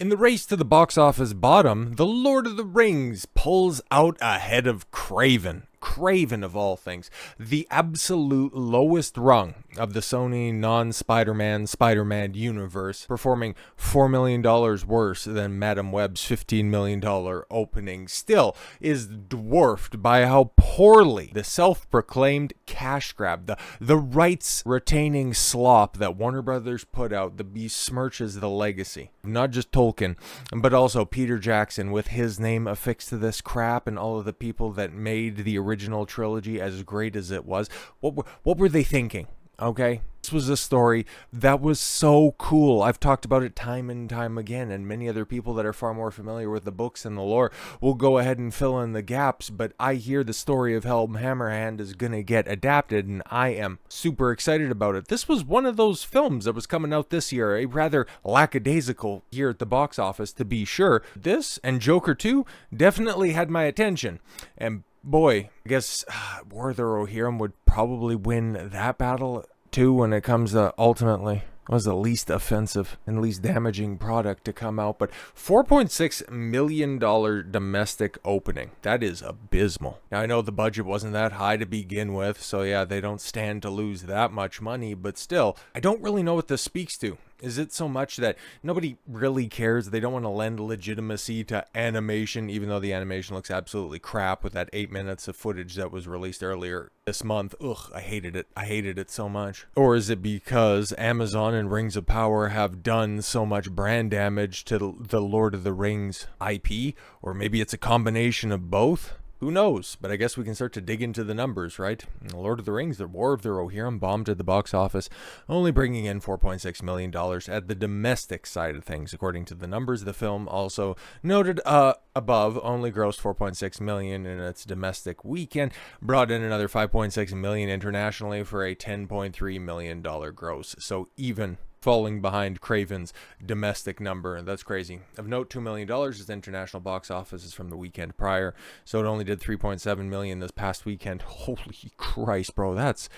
In the race to the box office bottom, The Lord of the Rings pulls out ahead of Kraven. Kraven of all things, the absolute lowest rung of the Sony non-Spider-Man Spider-Man universe, performing $4 million worse than Madame Web's $15 million opening, still is dwarfed by how poorly the self-proclaimed cash grab, the rights-retaining slop that Warner Brothers put out, that besmirches the legacy of not just Tolkien, but also Peter Jackson, with his name affixed to this crap, and all of the people that made the original trilogy as great as it was. What were they thinking? Okay, this was a story that was so cool. I've talked about it time and time again, and many other people that are far more familiar with the books and the lore will go ahead and fill in the gaps, but I hear the story of Helm Hammerhand is going to get adapted, and I am super excited about it. This was one of those films that was coming out this year, a rather lackadaisical year at the box office, to be sure. This and Joker 2 definitely had my attention, and boy, I guess War of the Rohirrim would probably win that battle too when it comes to ultimately was the least offensive and least damaging product to come out. But $4.6 million domestic opening. That is abysmal. Now, I know the budget wasn't that high to begin with, so yeah, they don't stand to lose that much money, but still, I don't really know what this speaks to. Is it so much that nobody really cares? They don't want to lend legitimacy to animation, even though the animation looks absolutely crap with that 8 minutes of footage that was released earlier this month. Ugh, I hated it. I hated it so much. Or is it because Amazon and Rings of Power have done so much brand damage to the Lord of the Rings IP? Or maybe it's a combination of both? Who knows? But I guess we can start to dig into the numbers, right? The Lord of the Rings, the War of the Rohirrim, bombed at the box office, only bringing in $4.6 million at the domestic side of things. According to the numbers, the film also noted above only grossed $4.6 million in its domestic weekend, brought in another $5.6 million internationally for a $10.3 million gross. So even falling behind Kraven's domestic number. That's crazy. Of note, $2 million is the international box office from the weekend prior, so it only did $3.7 million this past weekend. Holy Christ, bro, that's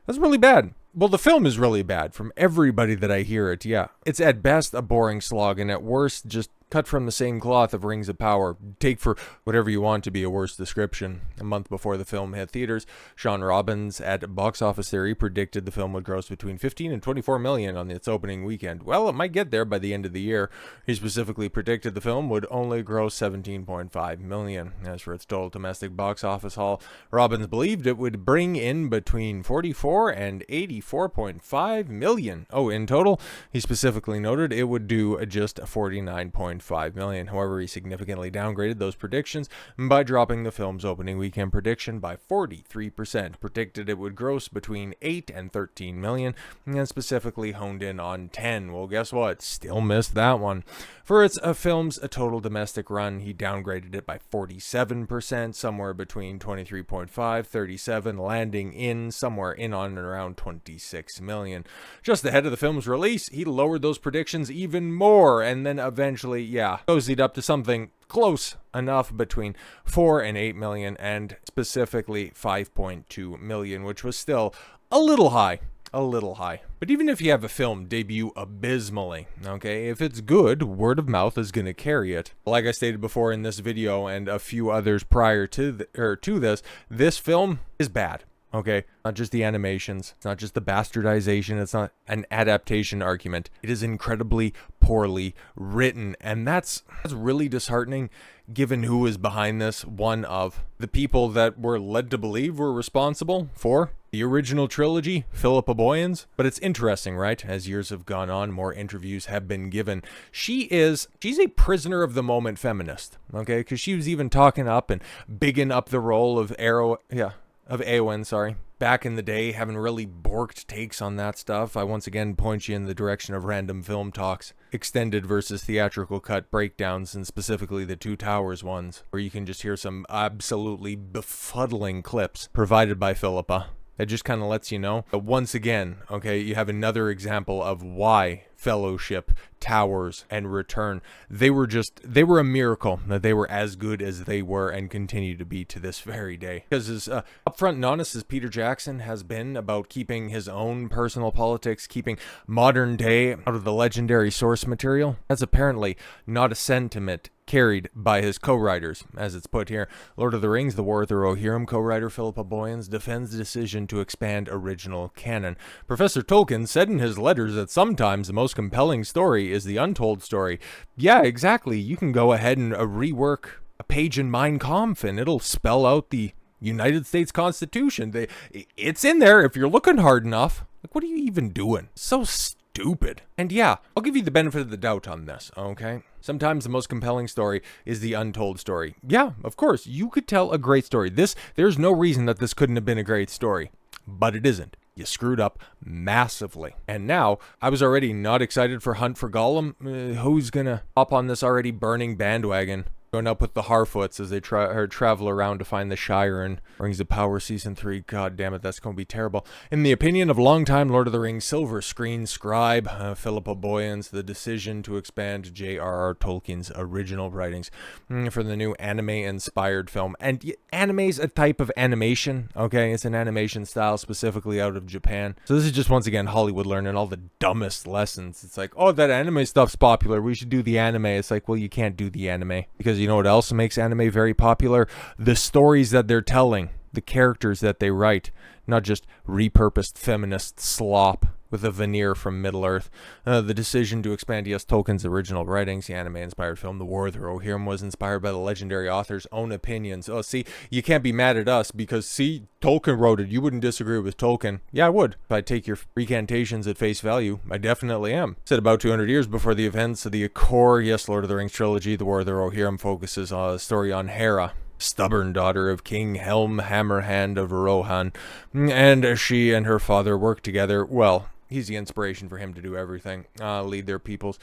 really bad. Well, the film is really bad from everybody that I hear it. Yeah, it's at best a boring slog, and at worst just cut from the same cloth of Rings of Power. Take for whatever you want to be a worse description. A month before the film hit theaters, Sean Robbins at Box Office Theory predicted the film would gross between 15 and 24 million on its opening weekend. Well, it might get there by the end of the year. He specifically predicted the film would only gross 17.5 million. As for its total domestic box office haul, Robbins believed it would bring in between 44 and 84.5 million. Oh, in total, he specifically noted it would do just 49.5 million. However, he significantly downgraded those predictions by dropping the film's opening weekend prediction by 43%. Predicted it would gross between 8 and 13 million, and specifically honed in on 10. Well, guess what? Still missed that one. For its film's total domestic run, he downgraded it by 47%, somewhere between 23.5, 37, landing in somewhere in on and around 26 million. Just ahead of the film's release, he lowered those predictions even more, and then eventually, cozied up to something close enough between 4 and 8 million, and specifically 5.2 million, which was still a little high. But even if you have a film debut abysmally, okay, if it's good, word of mouth is going to carry it. Like I stated before in this video and a few others prior to this film is bad. Okay, not just the animations, it's not just the bastardization, it's not an adaptation argument. It is incredibly poorly written, and that's really disheartening given who is behind this. One of the people that were led to believe were responsible for the original trilogy, Philippa Boyens. But it's interesting, right? As years have gone on, more interviews have been given. She's a prisoner of the moment feminist, okay? Because she was even talking up and bigging up the role of Eowyn, back in the day, having really borked takes on that stuff. I once again point you in the direction of Random Film Talks, extended versus theatrical cut breakdowns, and specifically the Two Towers ones, where you can just hear some absolutely befuddling clips provided by Philippa It just kind of lets you know. But once again, okay, you have another example of why Fellowship, Towers, and Return, they were a miracle that they were as good as they were and continue to be to this very day. Because as upfront and honest as Peter Jackson has been about keeping his own personal politics, keeping modern day out of the legendary source material, that's apparently not a sentiment carried by his co-writers. As it's put here, Lord of the Rings, The War of the Rohirrim co-writer Philippa Boyens defends the decision to expand original canon. Professor Tolkien said in his letters that sometimes the most compelling story is the untold story. Yeah, exactly. You can go ahead and rework a page in Mein Kampf and it'll spell out the United States Constitution. It's in there if you're looking hard enough. Like, what are you even doing? So stupid. And yeah, I'll give you the benefit of the doubt on this, okay? Sometimes the most compelling story is the untold story. Yeah, of course, you could tell a great story. There's no reason that this couldn't have been a great story, but it isn't. You screwed up massively. And now, I was already not excited for Hunt for Gollum. Who's gonna hop on this already burning bandwagon? Going up with the Harfoots as they travel around to find the Shire in Rings of Power Season 3. God damn it, that's going to be terrible. In the opinion of longtime Lord of the Rings silver screen scribe Philippa Boyens, the decision to expand J.R.R. Tolkien's original writings for the new anime-inspired film. And anime's a type of animation, okay? It's an animation style specifically out of Japan. So this is just, once again, Hollywood learning all the dumbest lessons. It's like, oh, that anime stuff's popular. We should do the anime. It's like, well, you can't do the anime because you know what else makes anime very popular? The stories that they're telling, the characters that they write, not just repurposed feminist slop with a veneer from Middle-earth. The decision to expand Tolkien's original writings, the anime-inspired film, The War of the Rohirrim, was inspired by the legendary author's own opinions. Oh, see, you can't be mad at us because, see, Tolkien wrote it. You wouldn't disagree with Tolkien. Yeah, I would. If I take your recantations at face value, I definitely am. Said about 200 years before the events of the core, Lord of the Rings trilogy, The War of the Rohirrim focuses on a story on Hera, stubborn daughter of King Helm Hammerhand of Rohan, and she and her father work together. Well, he's the inspiration for him to do everything, lead their peoples,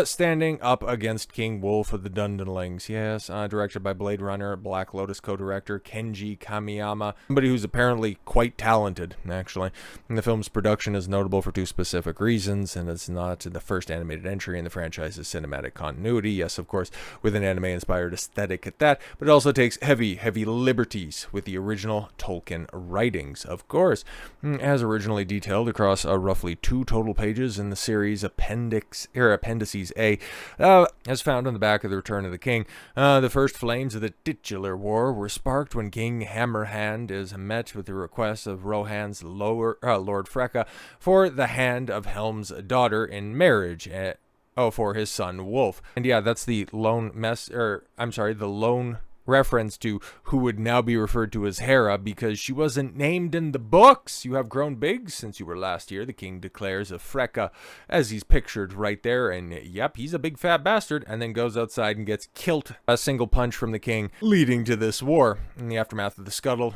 standing up against King Wolf of the Dundanlings. Yes, directed by Blade Runner, Black Lotus co-director Kenji Kamiyama, somebody who's apparently quite talented, actually. And the film's production is notable for two specific reasons, and it's not the first animated entry in the franchise's cinematic continuity. Yes, of course, with an anime-inspired aesthetic at that, but it also takes heavy liberties with the original Tolkien writings, of course, as originally detailed across a roughly 2 total pages in the series Appendices A, as found on the back of The Return of the King. The first flames of the titular war were sparked when King Hammerhand is met with the request of Rohan's Lord Freka for the hand of Helm's daughter in marriage. For his son Wolf. And yeah, that's the lone reference to who would now be referred to as Hera because she wasn't named in the books. You have grown big since you were last here, the king declares of Freka, as he's pictured right there, and yep, he's a big fat bastard, and then goes outside and gets killed a single punch from the king, leading to this war. In the aftermath of the scuttle,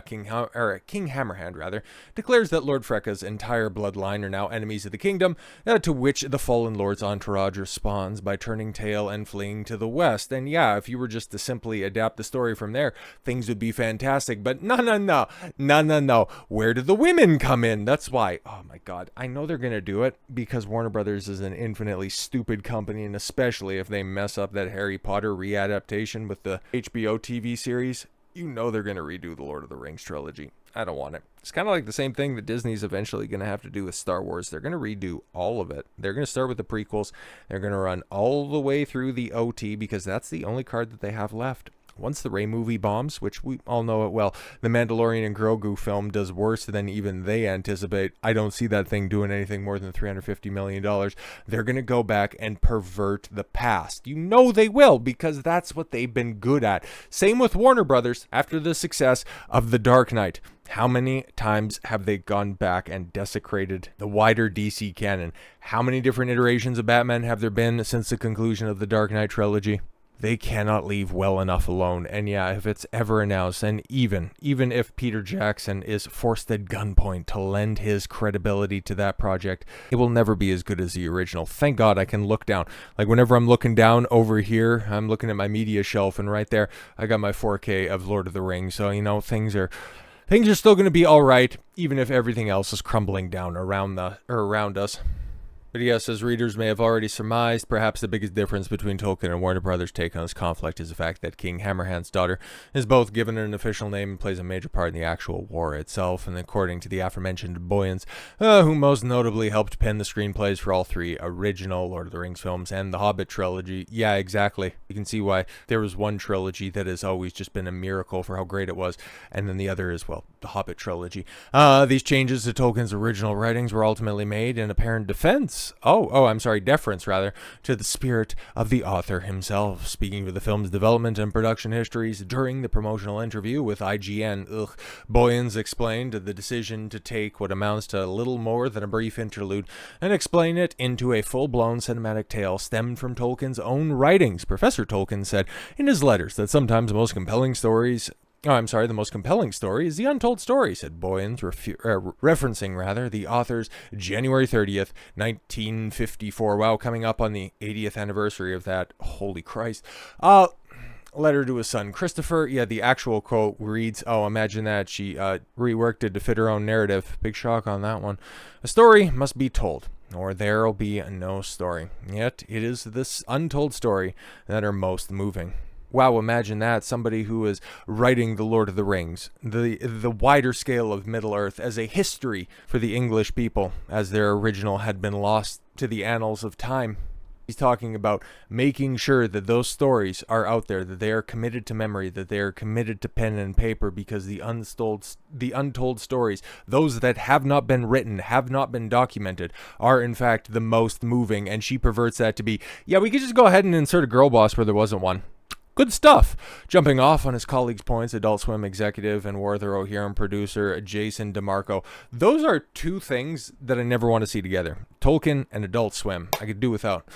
King Hammerhand declares that Lord Freka's entire bloodline are now enemies of the kingdom, to which the fallen lord's entourage responds by turning tail and fleeing to the west. And yeah, if you were just to simply adapt the story from there, things would be fantastic. But no. Where do the women come in? That's why, oh my god, I know they're gonna do it because Warner Brothers is an infinitely stupid company, and especially if they mess up that Harry Potter readaptation with the HBO TV series, you know they're gonna redo the Lord of the Rings trilogy. I don't want it. It's kind of like the same thing that Disney's eventually going to have to do with Star Wars. They're going to redo all of it. They're going to start with the prequels. They're going to run all the way through the OT because that's the only card that they have left. Once the Rey movie bombs, which we all know it well, the Mandalorian and Grogu film does worse than even they anticipate. I don't see that thing doing anything more than $350 million. They're going to go back and pervert the past. You know they will because that's what they've been good at. Same with Warner Brothers after the success of The Dark Knight. How many times have they gone back and desecrated the wider DC canon? How many different iterations of Batman have there been since the conclusion of the Dark Knight trilogy? They cannot leave well enough alone. And yeah, if it's ever announced, and even if Peter Jackson is forced at gunpoint to lend his credibility to that project, it will never be as good as the original. Thank God I can look down. Like whenever I'm looking down over here, I'm looking at my media shelf, and right there, I got my 4K of Lord of the Rings. So, you know, things are things are still going to be all right, even if everything else is crumbling down around us. But yes, as readers may have already surmised, perhaps the biggest difference between Tolkien and Warner Brothers' take on this conflict is the fact that King Hammerhand's daughter is both given an official name and plays a major part in the actual war itself, and according to the aforementioned Boyens, who most notably helped pen the screenplays for all three original Lord of the Rings films and the Hobbit trilogy. Yeah, exactly. You can see why there was one trilogy that has always just been a miracle for how great it was, and then the other is, well, the Hobbit trilogy. These changes to Tolkien's original writings were ultimately made in apparent deference rather, to the spirit of the author himself. Speaking of the film's development and production histories during the promotional interview with IGN, Boyens explained the decision to take what amounts to little more than a brief interlude and explain it into a full-blown cinematic tale stemmed from Tolkien's own writings. Professor Tolkien said in his letters that sometimes the most compelling story is the untold story, said Boyens, referencing the author's January 30th, 1954. Wow, coming up on the 80th anniversary of that. Holy Christ. Letter to his son Christopher. Yeah, the actual quote reads, imagine that. She reworked it to fit her own narrative. Big shock on that one. A story must be told, or there'll be no story. Yet it is this untold story that are most moving. Wow, imagine that. Somebody who is writing The Lord of the Rings, the wider scale of Middle-earth, as a history for the English people, as their original had been lost to the annals of time. He's talking about making sure that those stories are out there, that they are committed to memory, that they are committed to pen and paper, because the untold stories, those that have not been written, have not been documented, are in fact the most moving. And she perverts that to be, yeah, we could just go ahead and insert a girl boss where there wasn't one. Good stuff. Jumping off on his colleagues' points, Adult Swim executive and War of the Rohirrim producer Jason DeMarco. Those are two things that I never want to see together. Tolkien and Adult Swim. I could do without.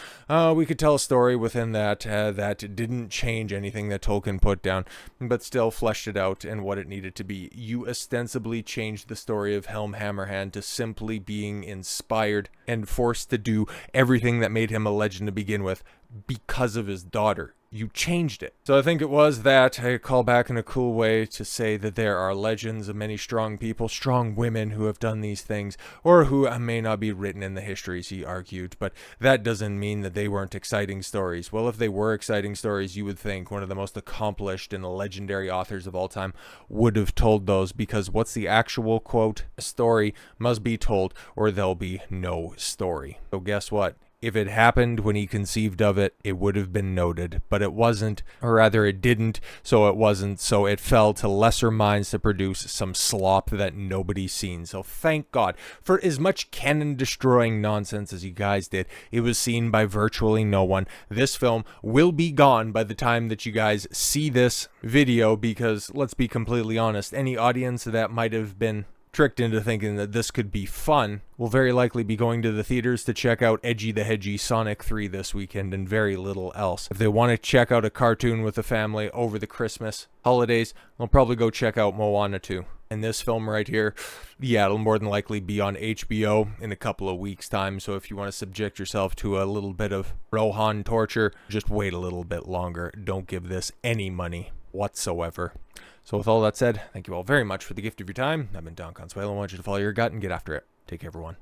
We could tell a story within that that didn't change anything that Tolkien put down, but still fleshed it out and what it needed to be. You ostensibly changed the story of Helm Hammerhand to simply being inspired and forced to do everything that made him a legend to begin with because of his daughter. You changed it. So I think it was that I call back in a cool way to say that there are legends of many strong people, strong women who have done these things, or who may not be written in the histories, he argued, but that doesn't mean that they weren't exciting stories. Well, if they were exciting stories, you would think one of the most accomplished and legendary authors of all time would have told those, because what's the actual quote? A story must be told, or there'll be no story. So guess what? If it happened when he conceived of it, it would have been noted, but it wasn't, or rather it didn't, so it wasn't, so it fell to lesser minds to produce some slop that nobody's seen. So thank God. For as much canon-destroying nonsense as you guys did, it was seen by virtually no one. This film will be gone by the time that you guys see this video, because, let's be completely honest, any audience that might have been tricked into thinking that this could be fun will very likely be going to the theaters to check out Edgy the Hedgy Sonic 3 this weekend and very little else. If they want to check out a cartoon with the family over the Christmas holidays, they'll probably go check out Moana 2. And this film right here, yeah, it'll more than likely be on HBO in a couple of weeks' time. So if you want to subject yourself to a little bit of Rohan torture, just wait a little bit longer. Don't give this any money whatsoever. So with all that said, thank you all very much for the gift of your time. I've been Don Consuelo. I want you to follow your gut and get after it. Take care, everyone.